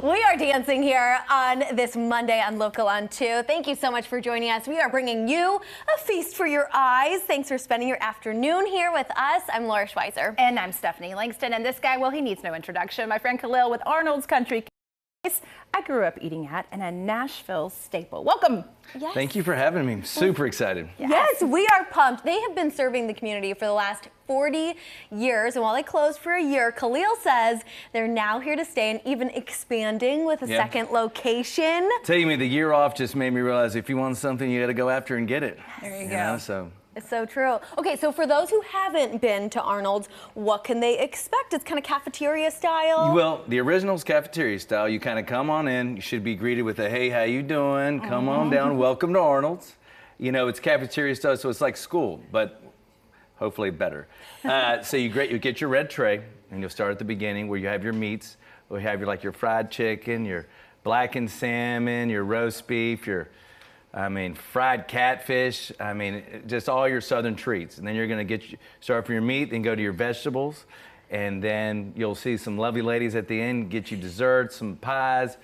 We are dancing here on this Monday on Local on 2. Thank you so much for joining us. We are bringing you a feast for your eyes. Thanks for spending your afternoon here with us. I'm Laura Schweizer. And I'm Stephanie Langston. And this guy, well, he needs no introduction. My friend Khalil with Arnold's Country Kitchen. I grew up eating at and a Nashville staple. Welcome. Yes. Thank you for having me. Super excited. Yes, we are pumped. They have been serving the community for the last 40 years. And while they closed for a year, Khalil says they're now here to stay and even expanding with a second location. Tell you, the year off just made me realize if you want something, you got to go after and get it. There you go. So. It's so true. Okay, so for those who haven't been to Arnold's, what can they expect? It's kind of cafeteria style. Well, the original's cafeteria style. You kind of come on in. You should be greeted with a, hey, how you doing? Come on down. Welcome to Arnold's. You know, it's cafeteria style, so it's like school, but hopefully better. So you get your red tray, and you'll start at the beginning where you have your meats. Where you have your fried chicken, your blackened salmon, your roast beef, your fried catfish, just all your southern treats. And then you're gonna start from your meat, then go to your vegetables. And then you'll see some lovely ladies at the end, get you desserts, some pies,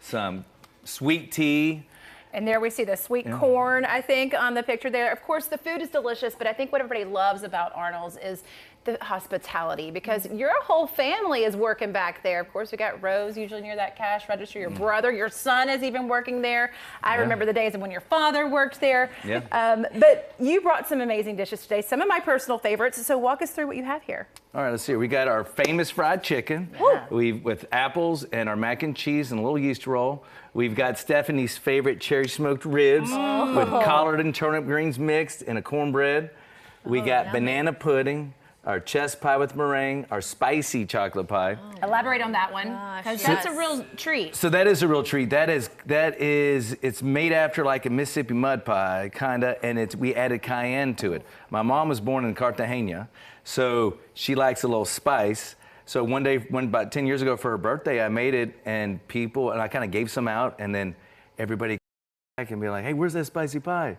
some sweet tea. And there we see the sweet corn, I think, on the picture there. Of course, the food is delicious, but I think what everybody loves about Arnold's is the hospitality, because your whole family is working back there. Of course, we got Rose usually near that cash register. Your brother, your son is even working there. I remember the days of when your father worked there. But you brought some amazing dishes today, some of my personal favorites. So walk us through what you have here. All right, let's see. We got our famous fried chicken with apples and our mac and cheese and a little yeast roll. We've got Stephanie's favorite cherry smoked ribs with collard and turnip greens mixed and a cornbread. We got banana pudding, our chess pie with meringue, our spicy chocolate pie. Elaborate on that one, because that's a real treat. So that is a real treat. It's made after like a Mississippi mud pie, kinda, and we added cayenne to it. My mom was born in Cartagena, so she likes a little spice. So one day, about 10 years ago for her birthday, I made it, and I kind of gave some out, and then everybody can be like, hey, where's that spicy pie?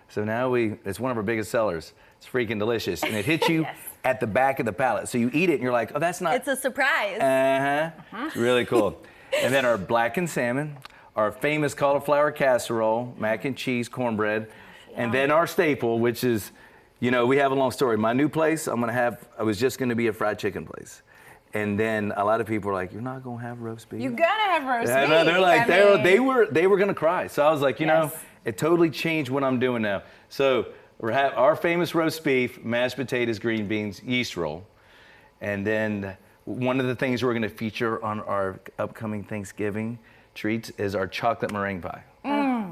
So now it's one of our biggest sellers. It's freaking delicious, and it hits you at the back of the palate. So you eat it, and you're like, oh, that's not. It's a surprise. It's really cool. And then our blackened salmon, our famous cauliflower casserole, mac and cheese, cornbread, and then our staple, which is, we have a long story. My new place, I was just gonna be a fried chicken place. And then a lot of people are like, you're not gonna have roast beef? You gotta have roast beef. No, they're like, they were gonna cry. So I was like, it totally changed what I'm doing now. So we have our famous roast beef, mashed potatoes, green beans, yeast roll. And then one of the things we're gonna feature on our upcoming Thanksgiving treats is our chocolate meringue pie.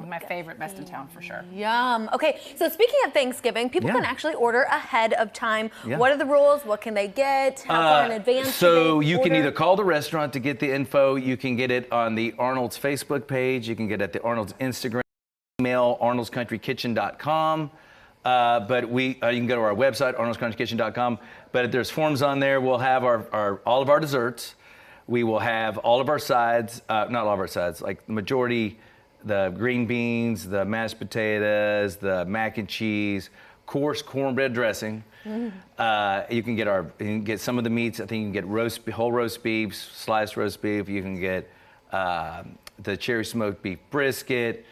My favorite, best in town for sure. Yum. Okay, so speaking of Thanksgiving, people can actually order ahead of time. What are the rules? What can they get? How far in advance? So you can either call the restaurant to get the info. You can get it on the Arnold's Facebook page. You can get it at the Arnold's Instagram, email arnoldscountrykitchen.com. But you can go to our website, arnoldscountrykitchen.com. But there's forms on there. We'll have all of our desserts. We will have all of our sides, not all of our sides, like the majority. The green beans, the mashed potatoes, the mac and cheese, coarse cornbread dressing. You can get some of the meats. I think you can get whole roast beef, sliced roast beef. You can get the cherry smoked beef brisket.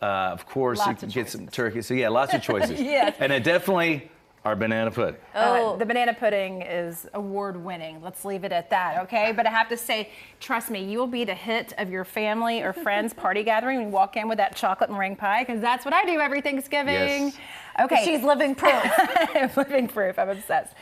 Of course, you can get some turkey. So yeah, lots of choices. And it definitely our banana pudding. The banana pudding is award-winning. Let's leave it at that, okay? But I have to say, trust me, you will be the hit of your family or friends' party gathering when you walk in with that chocolate meringue pie, because that's what I do every Thanksgiving. Yes. Okay. She's living proof. Living proof. I'm obsessed.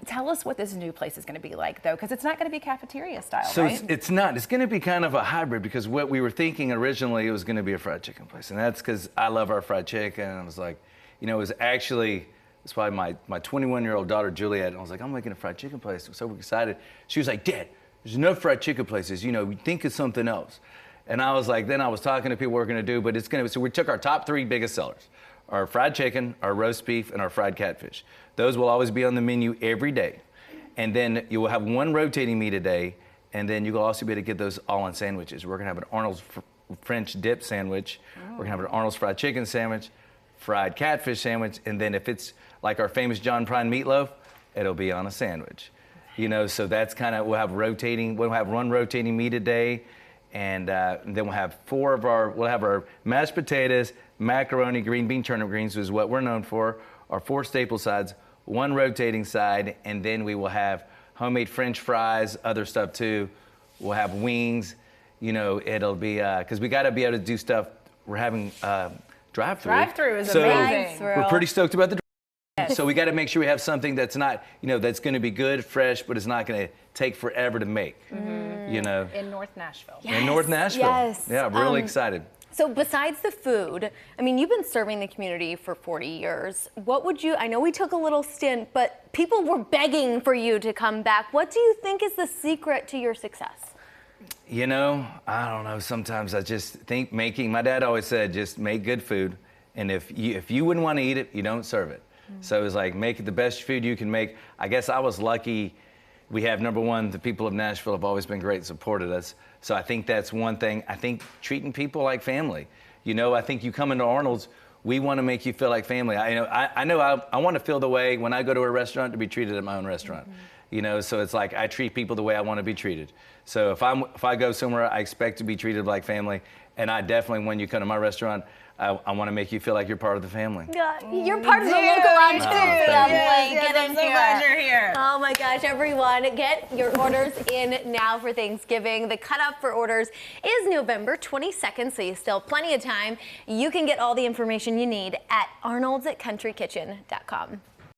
Tell us what this new place is going to be like, though, because it's not going to be cafeteria style, so right? It's not. It's going to be kind of a hybrid, because what we were thinking originally, it was going to be a fried chicken place, and that's because I love our fried chicken, and I was like, it was actually. It's probably my 21-year-old daughter, Juliet, and I was like, I'm making a fried chicken place. I'm so excited. She was like, Dad, there's enough fried chicken places. Think of something else. And I was like, then I was talking to people what we're going to do, but so we took our top 3 biggest sellers, our fried chicken, our roast beef, and our fried catfish. Those will always be on the menu every day. And then you will have one rotating meat a day, and then you will also be able to get those all in sandwiches. We're going to have an Arnold's French dip sandwich. We're going to have an Arnold's fried chicken sandwich, fried catfish sandwich, and then if it's like our famous John Prine meatloaf, it'll be on a sandwich. You know, so that's kind of, we'll have one rotating meat a day. And then we'll have we'll have our mashed potatoes, macaroni, green bean, turnip greens, which is what we're known for, our 4 staple sides, 1 rotating side, and then we will have homemade French fries, other stuff too. We'll have wings, you know, it'll be, because we got to be able to do stuff. We're having drive-through. Drive-through is so amazing. We're pretty stoked about the drive-through. So we got to make sure we have something that's not, you know, that's going to be good, fresh, but it's not going to take forever to make, you know. In North Nashville. Yes, in North Nashville. yes. Yeah, really excited. So besides the food, I mean, you've been serving the community for 40 years. What would you, I know we took a little stint, but people were begging for you to come back. What do you think is the secret to your success? You know, I don't know. Sometimes I just think my dad always said, just make good food. And if you wouldn't want to eat it, you don't serve it. So it was like, make it the best food you can make. I guess I was lucky. We have, number one, the people of Nashville have always been great and supported us. So I think that's one thing. I think treating people like family. You know, I think you come into Arnold's, we want to make you feel like family. I know I want to feel the way when I go to a restaurant to be treated at my own restaurant. You know, so it's like I treat people the way I want to be treated. So if I go somewhere, I expect to be treated like family. And I definitely, when you come to my restaurant, I want to make you feel like you're part of the family. Yeah, you're part of the local Ontario family. Yes, I'm so glad you're here. Oh my gosh, everyone, get your orders in now for Thanksgiving. The cutoff for orders is November 22nd, so you still have plenty of time. You can get all the information you need at arnolds@countrykitchen.com.